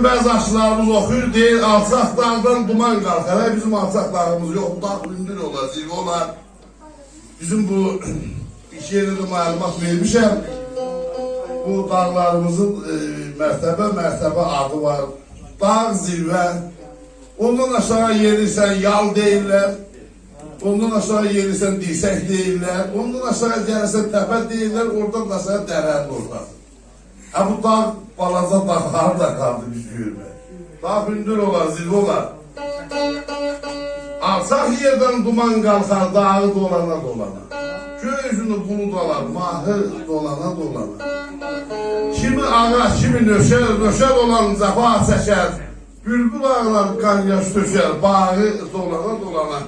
Bəzi aşılarımız oxuyur, deyir, alçaqlardan duman qalxar. Bizim alçaqlarımız yox, dağ hündür olar, zirvə olar. Bizim bu iş yerində məlumat vermişəm. Bu dağlarımızın mərtəbə adı var. Dağ, zirvə. Ondan aşağı yerirsən, yal deyirlər. Ondan aşağı yerirsən, dirsək deyirlər. Ondan aşağı gəlirsən, təpə deyirlər. Oradan aşağı dərənin ortası. Bu dağ, balaca dağ harada qaldı biz görmək. Dağ hündür olar, zirvə olar. Alçaq yerdən duman qalxar, dağı dolana dolana. Göğüzünü bulud alar, mahı dolana dolana. Kimi ağaç, kimi nöşər olan cəfa çəkər. Bülbül ağlar, qan yaş tökər, bağı dolana dolana.